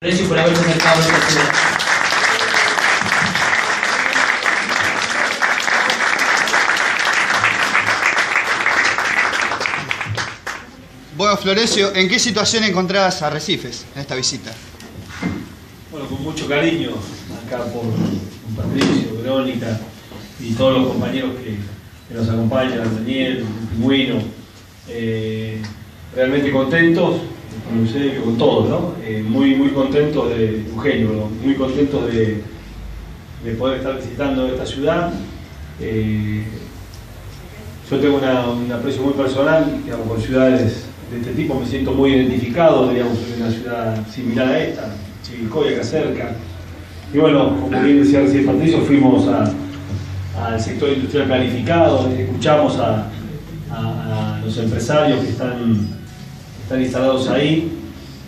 Gracias por haberse acercado a esta ciudad. Bueno, Florencio, ¿en qué situación encontrás Arrecifes en esta visita? Bueno, con mucho cariño, acá por Patricio, Verónica y todos los compañeros que nos acompañan, Daniel, Pingüino, realmente contentos, con ustedes, con todos, ¿no? Muy contentos de Eugenio, muy contentos de poder estar visitando esta ciudad. Yo tengo un aprecio muy personal, digamos, con ciudades de este tipo, me siento muy identificado, digamos, en una ciudad similar a esta, Chivilcoy, acá cerca. Y bueno, como bien decía recién Patricio, fuimos al sector industrial planificado, escuchamos a los empresarios que están instalados ahí.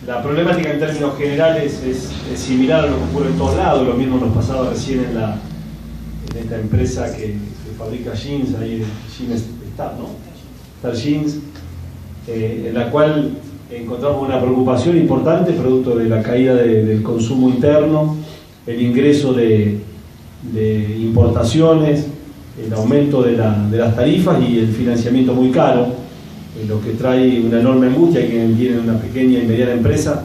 La problemática en términos generales es similar a lo que ocurre en todos lados, lo mismo nos pasaba recién en esta empresa que fabrica jeans, ahí Jeans Star, ¿no? Star Jeans, en la cual encontramos una preocupación importante producto de la caída del consumo interno, el ingreso de importaciones, el aumento de las tarifas y el financiamiento muy caro, lo que trae una enorme angustia a quienes tienen una pequeña y mediana empresa,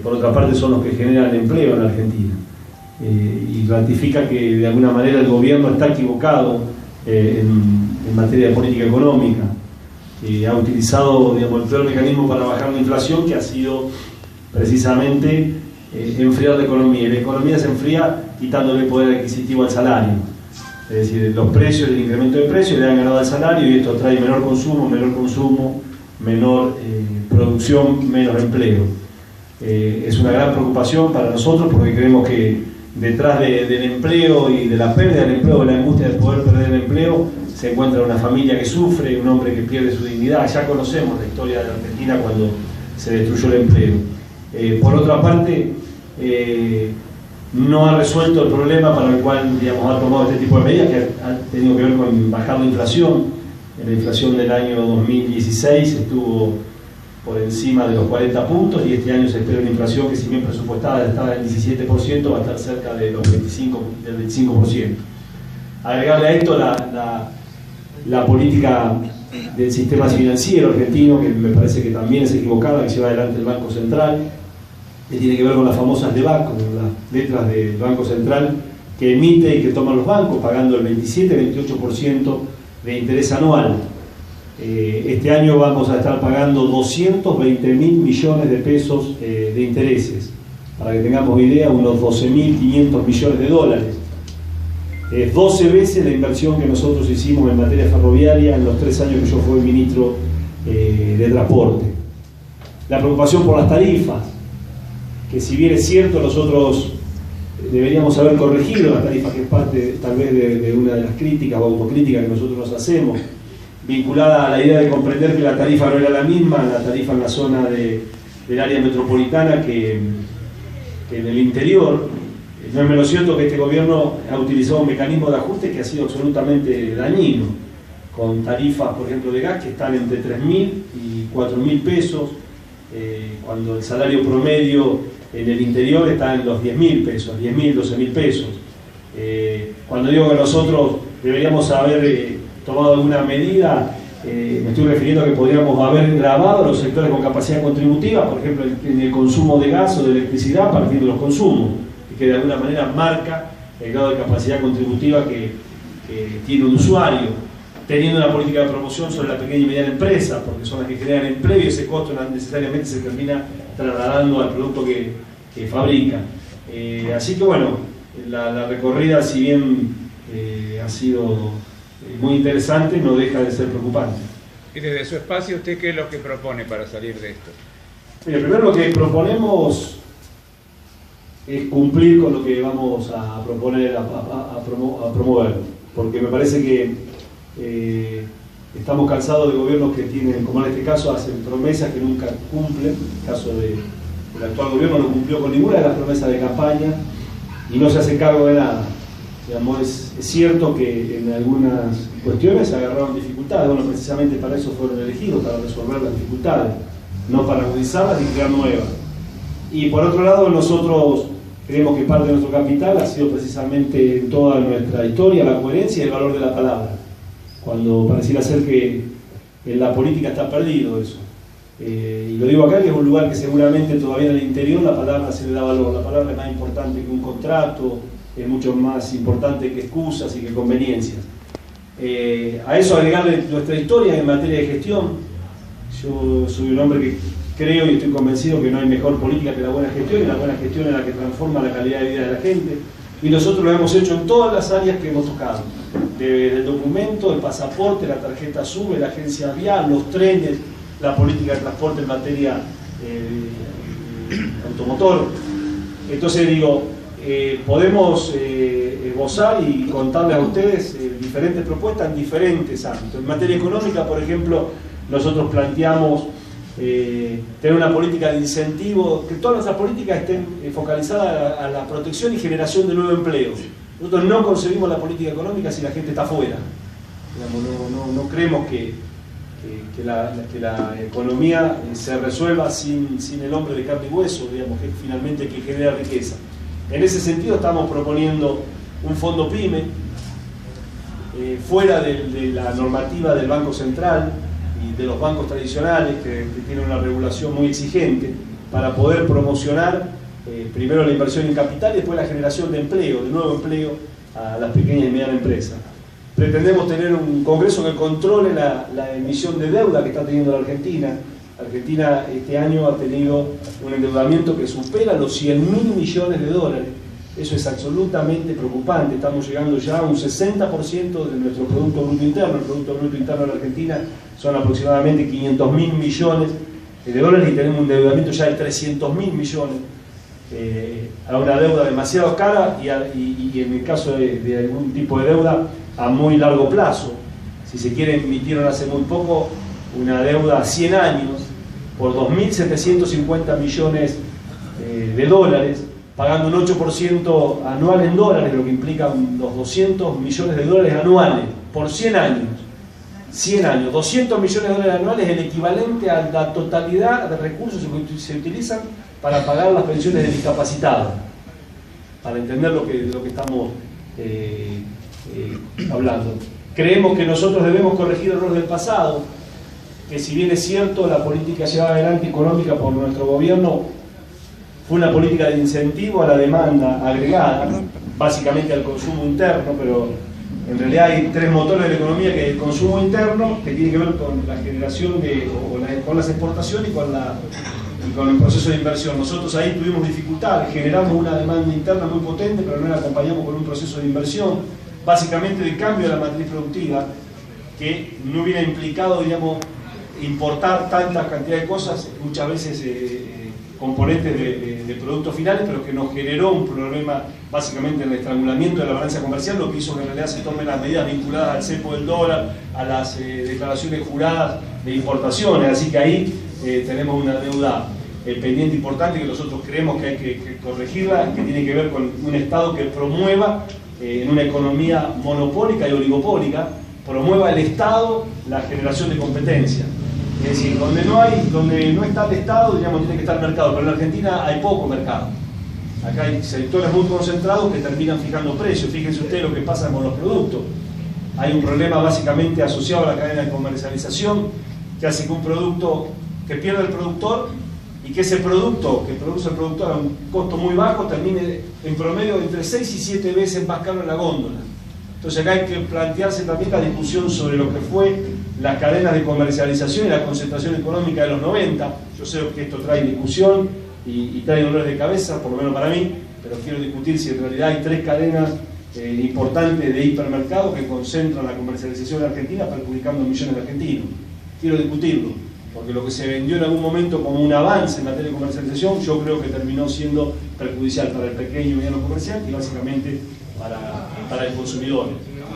por otra parte son los que generan empleo en Argentina. Y ratifica que de alguna manera el gobierno está equivocado en materia de política económica. Ha utilizado, digamos, el peor mecanismo para bajar la inflación, que ha sido precisamente enfriar la economía. Y la economía se enfría quitándole poder adquisitivo al salario. Es decir, los precios, el incremento de precios le han ganado al salario y esto trae menor consumo, menor producción, menos empleo. Es una gran preocupación para nosotros porque creemos que detrás del empleo y de la pérdida del empleo, de la angustia de poder perder el empleo, se encuentra una familia que sufre, un hombre que pierde su dignidad. Ya conocemos la historia de la Argentina cuando se destruyó el empleo. Por otra parte, no ha resuelto el problema para el cual, digamos, ha tomado este tipo de medidas, que ha tenido que ver con bajar la inflación. La inflación del año 2016 estuvo por encima de los 40 puntos y este año se espera una inflación que, si bien presupuestada estaba en el 17%, va a estar cerca de los del 25%. Agregarle a esto la política del sistema financiero argentino, que me parece que también es equivocada, que lleva adelante el Banco Central, que tiene que ver con las famosas DEBAC, con las letras del Banco Central que emite y que toman los bancos, pagando el 27-28% de interés anual. Este año vamos a estar pagando 220.000 millones de pesos de intereses. Para que tengamos idea, unos 12.500 millones de dólares. Es 12 veces la inversión que nosotros hicimos en materia ferroviaria en los 3 años que yo fui ministro de Transporte. La preocupación por las tarifas, que si bien es cierto nosotros deberíamos haber corregido las tarifas, que es parte tal vez de una de las críticas o autocríticas que nosotros nos hacemos, vinculada a la idea de comprender que la tarifa no era la misma, la tarifa en la zona del área metropolitana que en el interior. No es menos cierto que este gobierno ha utilizado un mecanismo de ajuste que ha sido absolutamente dañino, con tarifas, por ejemplo, de gas que están entre 3.000 y 4.000 pesos, cuando el salario promedio en el interior está en los 10.000 pesos, 10.000, 12.000 pesos. Cuando digo que nosotros deberíamos haber tomado alguna medida, me estoy refiriendo a que podríamos haber grabado los sectores con capacidad contributiva, por ejemplo, en el consumo de gas o de electricidad a partir de los consumos, que de alguna manera marca el grado de capacidad contributiva que tiene un usuario, teniendo una política de promoción sobre la pequeña y mediana empresa, porque son las que crean empleo y ese costo no necesariamente se termina trasladando al producto que fabrica. Así que bueno, la recorrida, si bien ha sido muy interesante, no deja de ser preocupante. Y desde su espacio, ¿usted qué es lo que propone para salir de esto? Mira, primero lo que proponemos es cumplir con lo que vamos a proponer, a promover, porque me parece que estamos cansados de gobiernos que tienen, como en este caso, hacen promesas que nunca cumplen. El caso del actual gobierno no cumplió con ninguna de las promesas de campaña y no se hace cargo de nada. Digamos, es cierto que en algunas cuestiones se agarraron dificultades, bueno, precisamente para eso fueron elegidos, para resolver las dificultades, no para agudizarlas y crear nuevas. Y por otro lado, nosotros creemos que parte de nuestro capital ha sido precisamente en toda nuestra historia la coherencia y el valor de la palabra. Cuando pareciera ser que en la política está perdido eso. Y lo digo acá, que es un lugar que seguramente todavía en el interior la palabra se le da valor. La palabra es más importante que un contrato, es mucho más importante que excusas y que conveniencias. A eso agregarle nuestra historia en materia de gestión. Yo soy un hombre que creo y estoy convencido que no hay mejor política que la buena gestión, y la buena gestión es la que transforma la calidad de vida de la gente. Y nosotros lo hemos hecho en todas las áreas que hemos tocado. Desde el documento, el pasaporte, la tarjeta SUBE, la agencia vial, los trenes, la política de transporte en materia automotor. Entonces digo, podemos esbozar y contarles a ustedes diferentes propuestas en diferentes ámbitos. En materia económica, por ejemplo, nosotros planteamos tener una política de incentivo, que todas nuestras políticas estén focalizadas a la protección y generación de nuevo empleo. Nosotros no concebimos la política económica si la gente está afuera. Digamos, no creemos que la economía se resuelva sin el hombre de carne y hueso, digamos, que finalmente que genera riqueza. En ese sentido estamos proponiendo un fondo PYME fuera de la normativa del Banco Central y de los bancos tradicionales que tienen una regulación muy exigente, para poder promocionar primero la inversión en capital y después la generación de empleo, de nuevo empleo a las pequeñas y medianas empresas. Pretendemos tener un congreso que controle la emisión de deuda que está teniendo la Argentina. Argentina este año ha tenido un endeudamiento que supera los 100.000 millones de dólares. Eso es absolutamente preocupante. Estamos llegando ya a un 60% de nuestro Producto Bruto Interno. El Producto Bruto Interno de la Argentina son aproximadamente 500.000 millones de dólares y tenemos un endeudamiento ya de 300.000 millones. A una deuda demasiado cara y en el caso de algún tipo de deuda a muy largo plazo. Si se quiere, emitieron hace muy poco una deuda a 100 años por 2.750 millones de dólares, pagando un 8% anual en dólares, lo que implica unos 200 millones de dólares anuales por 100 años. 100 años, 200 millones de dólares anuales es el equivalente a la totalidad de recursos que se utilizan para pagar las pensiones de discapacitados, para entender lo que estamos hablando. Creemos que nosotros debemos corregir errores del pasado, que si bien es cierto la política llevada adelante económica por nuestro gobierno fue una política de incentivo a la demanda agregada, básicamente al consumo interno, pero en realidad hay tres motores de la economía, que es el consumo interno, que tiene que ver con la generación con las exportaciones y con el proceso de inversión. Nosotros ahí tuvimos dificultades, generamos una demanda interna muy potente, pero no la acompañamos con un proceso de inversión, básicamente de cambio de la matriz productiva, que no hubiera implicado, digamos, importar tantas cantidades de cosas, muchas veces componentes de productos finales, pero que nos generó un problema básicamente en el estrangulamiento de la balanza comercial, lo que hizo que en realidad se tomen las medidas vinculadas al cepo del dólar, a las declaraciones juradas de importaciones. Así que ahí tenemos una deuda pendiente importante que nosotros creemos que hay que corregirla, que tiene que ver con un Estado que promueva en una economía monopólica y oligopólica, promueva el Estado la generación de competencia. Es decir, donde no está el Estado, digamos, tiene que estar el mercado, pero en la Argentina hay poco mercado. Acá hay sectores muy concentrados que terminan fijando precios. Fíjense ustedes lo que pasa con los productos. Hay un problema básicamente asociado a la cadena de comercialización, que hace que un producto que pierda el productor y que ese producto que produce el productor a un costo muy bajo termine en promedio entre 6 y 7 veces más caro en la góndola. Entonces acá hay que plantearse también la discusión sobre lo que fue las cadenas de comercialización y la concentración económica de los 90. Yo sé que esto trae discusión y trae dolores de cabeza, por lo menos para mí, pero quiero discutir si en realidad hay 3 cadenas importantes de hipermercados que concentran la comercialización en Argentina, perjudicando a millones de argentinos. Quiero discutirlo, porque lo que se vendió en algún momento como un avance en materia de comercialización, yo creo que terminó siendo perjudicial para el pequeño y mediano comerciante y básicamente para el consumidor.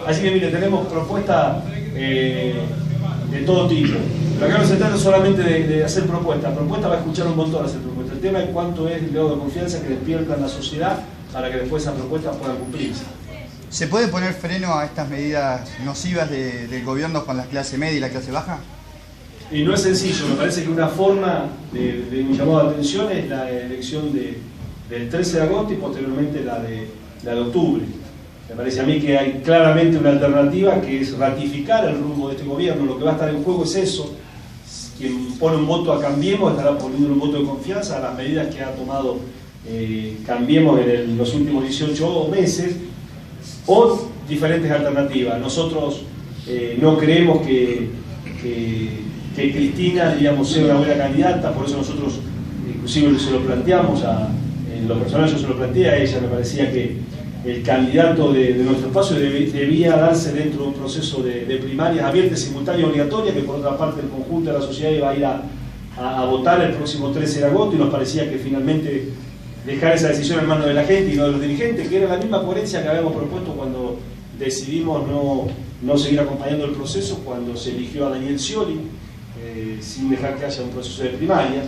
Así que mire, tenemos propuestas de todo tipo. Pero acá no se trata solamente de hacer propuestas. Propuestas va a escuchar un montón hacer propuestas. El tema es cuánto es el grado de confianza que despierta en la sociedad para que después esas propuestas puedan cumplirse. ¿Se puede poner freno a estas medidas nocivas del gobierno con la clase media y la clase baja? Y no es sencillo, me parece que una forma de un llamado de atención es la elección del 13 de agosto y posteriormente la de octubre. Me parece a mí que hay claramente una alternativa que es ratificar el rumbo de este gobierno. Lo que va a estar en juego es eso. Quien pone un voto a Cambiemos estará poniendo un voto de confianza a las medidas que ha tomado Cambiemos en los últimos 18 meses, o diferentes alternativas. Nosotros no creemos que Cristina, digamos, sea una buena candidata, por eso nosotros inclusive se lo planteamos, en lo personal yo se lo planteé a ella. Me parecía que el candidato de nuestro espacio debía darse dentro de un proceso de primarias abiertas, simultáneas y obligatorias, que por otra parte el conjunto de la sociedad iba a ir a votar el próximo 13 de agosto, y nos parecía que finalmente dejar esa decisión en manos de la gente y no de los dirigentes, que era la misma coherencia que habíamos propuesto cuando decidimos no seguir acompañando el proceso, cuando se eligió a Daniel Scioli, sin dejar que haya un proceso de primaria.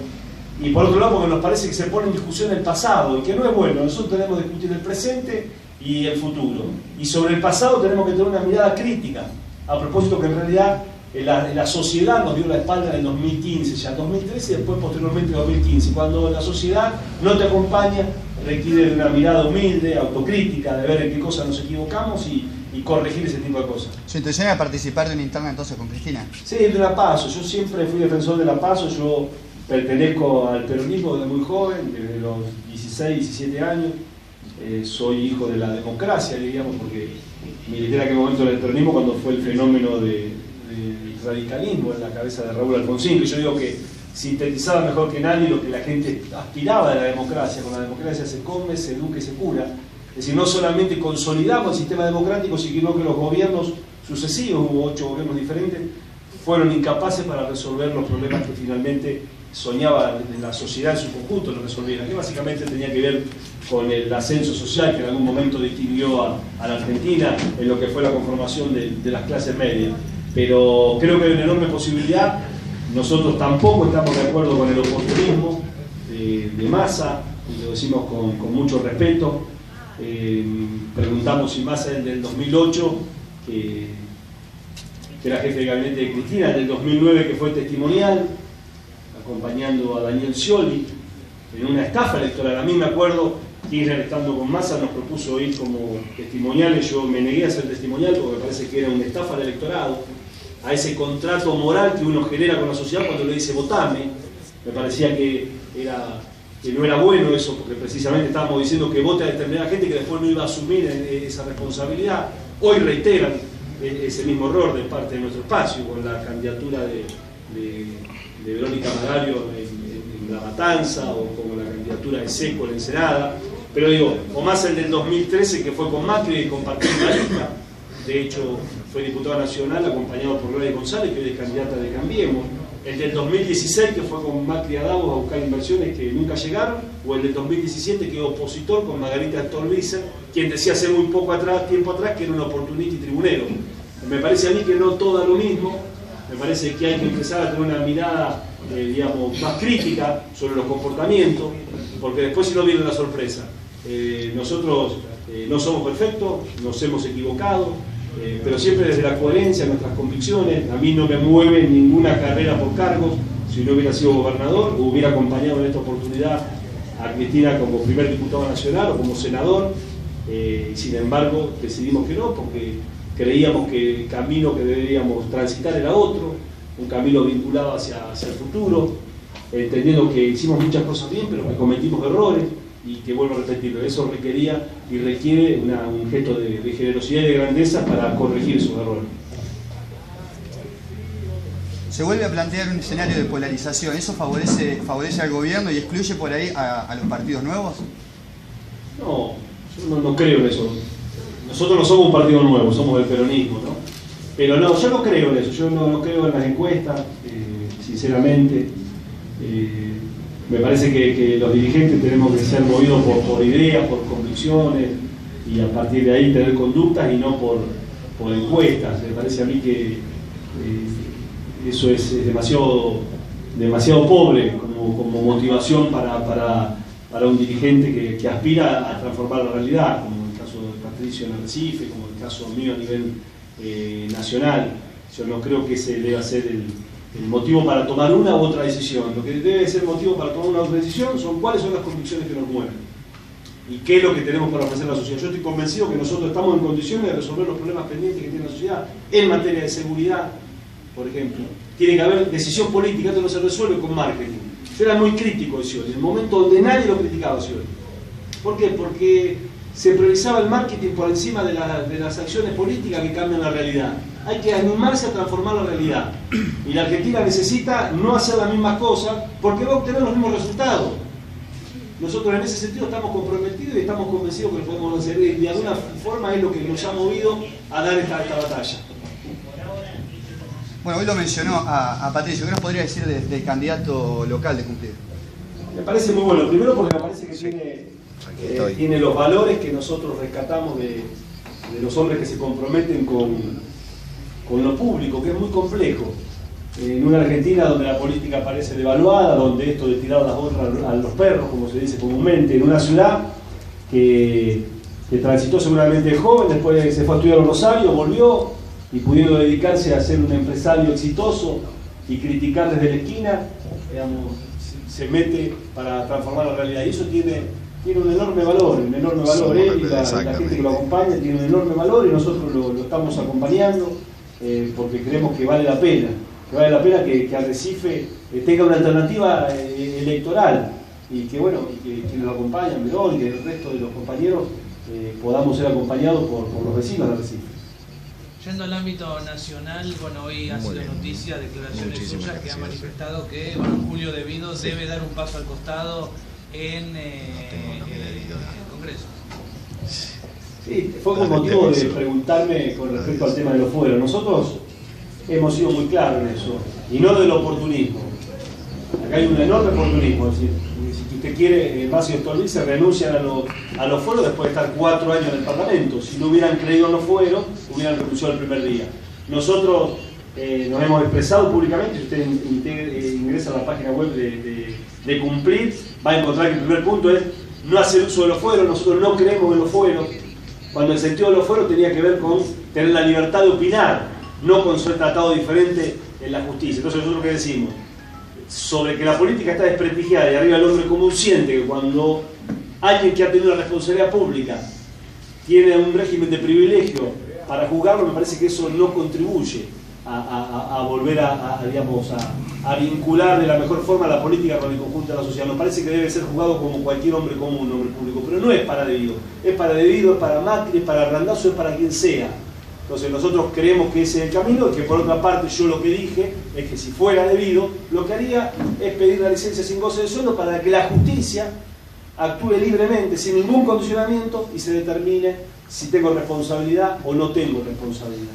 Y por otro lado, porque nos parece que se pone en discusión el pasado, y que no es bueno. Nosotros tenemos que discutir el presente y el futuro. Y sobre el pasado tenemos que tener una mirada crítica, a propósito que en realidad la sociedad nos dio la espalda en el 2015, ya en 2013 y después posteriormente en 2015. Cuando la sociedad no te acompaña, requiere de una mirada humilde, autocrítica, de ver en qué cosas nos equivocamos y corregir ese tipo de cosas. ¿Su intención era participar de una interna entonces con Cristina? Sí, de la PASO. Yo siempre fui defensor de la PASO. Yo pertenezco al peronismo desde muy joven, desde los 16, 17 años. Soy hijo de la democracia, diríamos, porque milité en aquel momento del peronismo cuando fue el fenómeno del radicalismo en la cabeza de Raúl Alfonsín, que yo digo que sintetizaba mejor que nadie lo que la gente aspiraba de la democracia. Con la democracia se come, se educa y se cura. Es decir, no solamente consolidamos el sistema democrático, sino que los gobiernos sucesivos, hubo 8 gobiernos diferentes, fueron incapaces para resolver los problemas que finalmente soñaba la sociedad en su conjunto lo resolviera, que básicamente tenía que ver con el ascenso social que en algún momento distinguió a la Argentina en lo que fue la conformación de las clases medias. Pero creo que hay una enorme posibilidad. Nosotros tampoco estamos de acuerdo con el oportunismo de Massa, y lo decimos con mucho respeto. Preguntamos si Massa es el del 2008, que era jefe de gabinete de Cristina, el del 2009 que fue testimonial, acompañando a Daniel Scioli en una estafa electoral. A mí me acuerdo, Kirchner estando con Massa nos propuso ir como testimoniales, yo me negué a ser testimonial porque me parece que era una estafa al electorado, a ese contrato moral que uno genera con la sociedad cuando le dice votame. Me parecía que no era bueno eso, porque precisamente estábamos diciendo que vote a determinada gente que después no iba a asumir esa responsabilidad. Hoy reiteran ese mismo error de parte de nuestro espacio, con la candidatura de Verónica Magario en La Matanza, o como la candidatura de Seco en Ensenada. Pero digo, o más el del 2013, que fue con Macri y compartió la lista. De hecho, fue diputado nacional acompañado por Gloria González, que hoy es candidata de Cambiemos. El del 2016, que fue con Macri a Davos a buscar inversiones que nunca llegaron, o el del 2017, que es opositor con Margarita Stolbizer, quien decía hace muy poco tiempo atrás que era un oportunista y tribunero. Me parece a mí que no todo es lo mismo. Me parece que hay que empezar a tener una mirada, digamos, más crítica sobre los comportamientos, porque después si no viene la sorpresa. Nosotros no somos perfectos, nos hemos equivocado, pero siempre desde la coherencia, nuestras convicciones. A mí no me mueve ninguna carrera por cargos. Si no hubiera sido gobernador, hubiera acompañado en esta oportunidad a Cristina como primer diputado nacional o como senador. Sin embargo, decidimos que no, porque creíamos que el camino que deberíamos transitar era otro, un camino vinculado hacia el futuro, entendiendo que hicimos muchas cosas bien, pero que cometimos errores, y que, vuelvo a repetirlo, eso requería y requiere un gesto de generosidad y de grandeza para corregir esos errores. Se vuelve a plantear un escenario de polarización. ¿Eso favorece al gobierno y excluye por ahí a los partidos nuevos? No, yo no creo en eso. Nosotros no somos un partido nuevo, somos del peronismo, ¿no? Pero no, yo no creo en eso. Yo no creo en las encuestas, sinceramente. Me parece que los dirigentes tenemos que ser movidos por ideas, por convicciones, y a partir de ahí tener conductas y no por encuestas. Me parece a mí que eso es demasiado pobre como motivación para un dirigente que aspira a transformar la realidad, como el caso de Patricio en Arrecife, como el caso mío a nivel nacional. Yo no creo que ese deba ser el motivo para tomar una u otra decisión. Lo que debe ser motivo para tomar una u otra decisión son cuáles son las convicciones que nos mueven y qué es lo que tenemos para ofrecer a la sociedad. Yo estoy convencido que nosotros estamos en condiciones de resolver los problemas pendientes que tiene la sociedad en materia de seguridad, por ejemplo. Tiene que haber decisión política, esto no se resuelve con marketing. Yo era muy crítico de Scioli, en el momento donde nadie lo criticaba a Scioli. ¿Por qué? Porque se priorizaba el marketing por encima de las acciones políticas que cambian la realidad. Hay que animarse a transformar la realidad. Y la Argentina necesita no hacer las mismas cosas porque va a obtener los mismos resultados. Nosotros en ese sentido estamos comprometidos y estamos convencidos que lo podemos hacer. Y de alguna forma es lo que nos ha movido a dar esta batalla. Bueno, hoy lo mencionó a Patricio. ¿Qué nos podría decir del candidato local de Cumplir? Me parece muy bueno. Primero porque me parece que tiene los valores que nosotros rescatamos de los hombres que se comprometen con lo público, que es muy complejo. En una Argentina donde la política parece devaluada, donde esto de tirar las gorras a los perros, como se dice comúnmente, en una ciudad que transitó seguramente joven, después se fue a estudiar a Rosario, volvió y pudiendo dedicarse a ser un empresario exitoso y criticar desde la esquina, digamos, se mete para transformar la realidad. Y eso tiene un enorme valor, él y la gente que lo acompaña tiene un enorme valor y nosotros lo estamos acompañando porque creemos que vale la pena. Que Arrecife tenga una alternativa electoral y que bueno, y que quienes lo acompañan, Verón, y que el resto de los compañeros podamos ser acompañados por los vecinos de Arrecife. Yendo al ámbito nacional, bueno, hoy ha sido noticia declaraciones suyas que han manifestado que Julio De Vido debe dar un paso al costado en el Congreso. Sí, fue con motivo de preguntarme con respecto al tema de los fueros. Nosotros hemos sido muy claros en eso, y no del oportunismo. Acá hay un enorme oportunismo, es decir, si usted quiere, Macio Stolbiz se renuncian a los fueros después de estar 4 años en el Parlamento. Si no hubieran creído en los fueros, hubieran renunciado el primer día. Nosotros nos hemos expresado públicamente, si usted ingresa a la página web de Cumplir, va a encontrar que el primer punto es no hacer uso de los fueros. Nosotros no creemos en los fueros, cuando el sentido de los fueros tenía que ver con tener la libertad de opinar, no con ser tratado diferente en la justicia. Entonces nosotros ¿qué decimos? Sobre que la política está desprestigiada y arriba el hombre común siente que cuando alguien que ha tenido una responsabilidad pública tiene un régimen de privilegio para juzgarlo, me parece que eso no contribuye a volver a vincular de la mejor forma la política con el conjunto de la sociedad. Nos parece que debe ser juzgado como cualquier hombre común, un hombre público, pero no es para De Vido. Es para De Vido, es para Macri, es para Randazzo, es para quien sea. Entonces nosotros creemos que ese es el camino y que por otra parte yo lo que dije es que si fuera De Vido, lo que haría es pedir la licencia sin goce de sueldo para que la justicia actúe libremente, sin ningún condicionamiento y se determine si tengo responsabilidad o no tengo responsabilidad.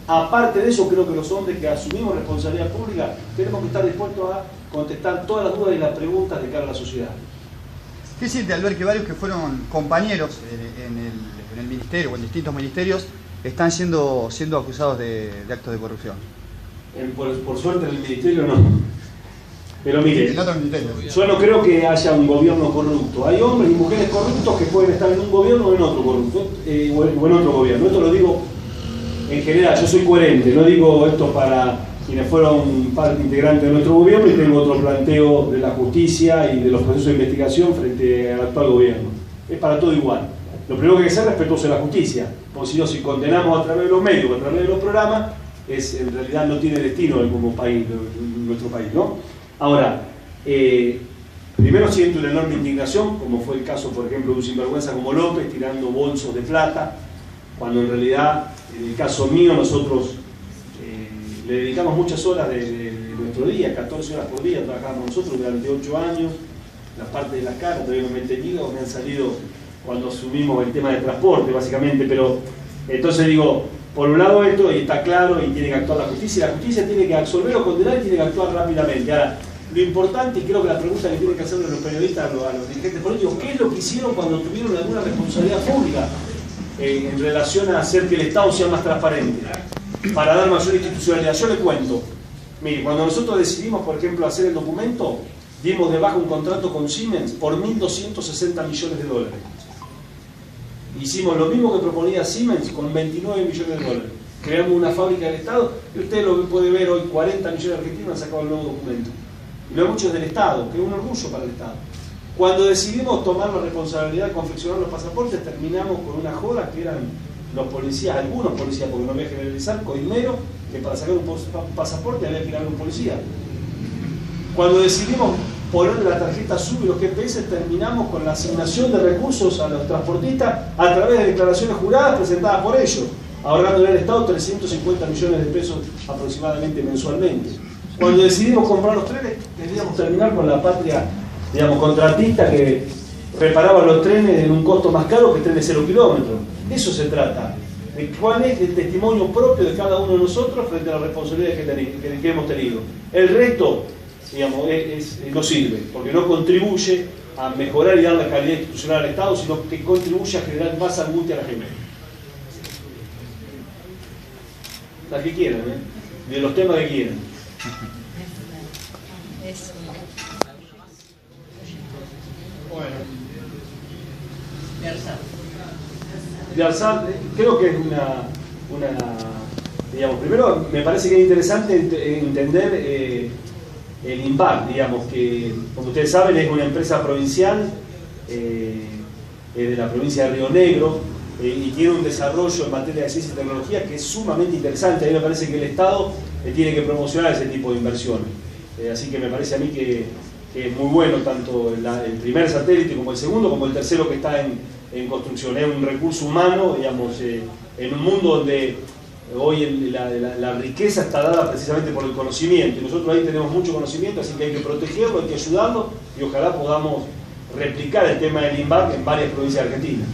Aparte de eso, creo que los hombres que asumimos responsabilidad pública tenemos que estar dispuestos a contestar todas las dudas y las preguntas de cara a la sociedad. ¿Qué siente al ver que varios que fueron compañeros en el ministerio o en distintos ministerios están siendo acusados de actos de corrupción? Por suerte en el ministerio no. Pero mire, en otros ministerios. Yo no creo que haya un gobierno corrupto. Hay hombres y mujeres corruptos que pueden estar en un gobierno o en otro corrupto, o en otro gobierno. Esto lo digo en general, yo soy coherente, no digo esto para quienes fueron parte integrante de nuestro gobierno y tengo otro planteo de la justicia y de los procesos de investigación frente al actual gobierno. Es para todo igual. Lo primero que hay que ser respetuoso de la justicia, porque si condenamos a través de los medios, a través de los programas, en realidad no tiene destino como país, nuestro país, ¿no? Ahora, primero siento una enorme indignación, como fue el caso, por ejemplo, de un sinvergüenza como López tirando bolsos de plata, cuando en realidad, en el caso mío, nosotros le dedicamos muchas horas de nuestro día, 14 horas por día, trabajamos nosotros durante 8 años, la parte de las caras todavía no me he tenido, me han salido cuando asumimos el tema de transporte, básicamente, pero entonces digo, por un lado esto, y está claro, y tiene que actuar la justicia tiene que absolver o condenar y tiene que actuar rápidamente. Ahora, lo importante, y creo que la pregunta que tienen que hacerle los periodistas a los dirigentes políticos, ¿qué es lo que hicieron cuando tuvieron alguna responsabilidad pública en relación a hacer que el Estado sea más transparente, para dar mayor institucionalidad? Yo le cuento, mire, cuando nosotros decidimos, por ejemplo, hacer el documento, dimos de baja un contrato con Siemens por $1.260 millones. Hicimos lo mismo que proponía Siemens con $29 millones. creamos una fábrica del Estado, y usted lo puede ver hoy, 40 millones de argentinos han sacado el nuevo documento. Y lo mucho es del Estado, que es un orgullo para el Estado. Cuando decidimos tomar la responsabilidad de confeccionar los pasaportes, terminamos con una joda que eran los policías, algunos policías, porque no voy a generalizar, coimeros, que para sacar un pasaporte había que ir a un policía. Cuando decidimos ponerle la tarjeta SUB y los GPS, terminamos con la asignación de recursos a los transportistas a través de declaraciones juradas presentadas por ellos, ahorrándole al Estado 350 millones de pesos aproximadamente mensualmente. Cuando decidimos comprar los trenes, queríamos terminar con la patria, digamos, contratista que reparaba los trenes en un costo más caro que trenes 0 kilómetros. De eso se trata. De cuál es el testimonio propio de cada uno de nosotros frente a la responsabilidad que hemos tenido. El resto, digamos, no sirve, porque no contribuye a mejorar y dar la calidad institucional al Estado, sino que contribuye a generar más angustia a la gente. Las que quieran, de los temas que quieran. Bueno. De ARSAT, creo que es digamos, primero me parece que es interesante entender el INVAC, digamos, que como ustedes saben es una empresa provincial de la provincia de Río Negro y tiene un desarrollo en materia de ciencia y tecnología que es sumamente interesante. A mí me parece que el Estado tiene que promocionar ese tipo de inversiones, así que me parece a mí que es muy bueno tanto el primer satélite como el segundo, como el tercero que está en construcción. Es un recurso humano, digamos, en un mundo donde hoy la riqueza está dada precisamente por el conocimiento, y nosotros ahí tenemos mucho conocimiento, así que hay que protegerlo, hay que ayudarlo, y ojalá podamos replicar el tema del INVAC en varias provincias de Argentina.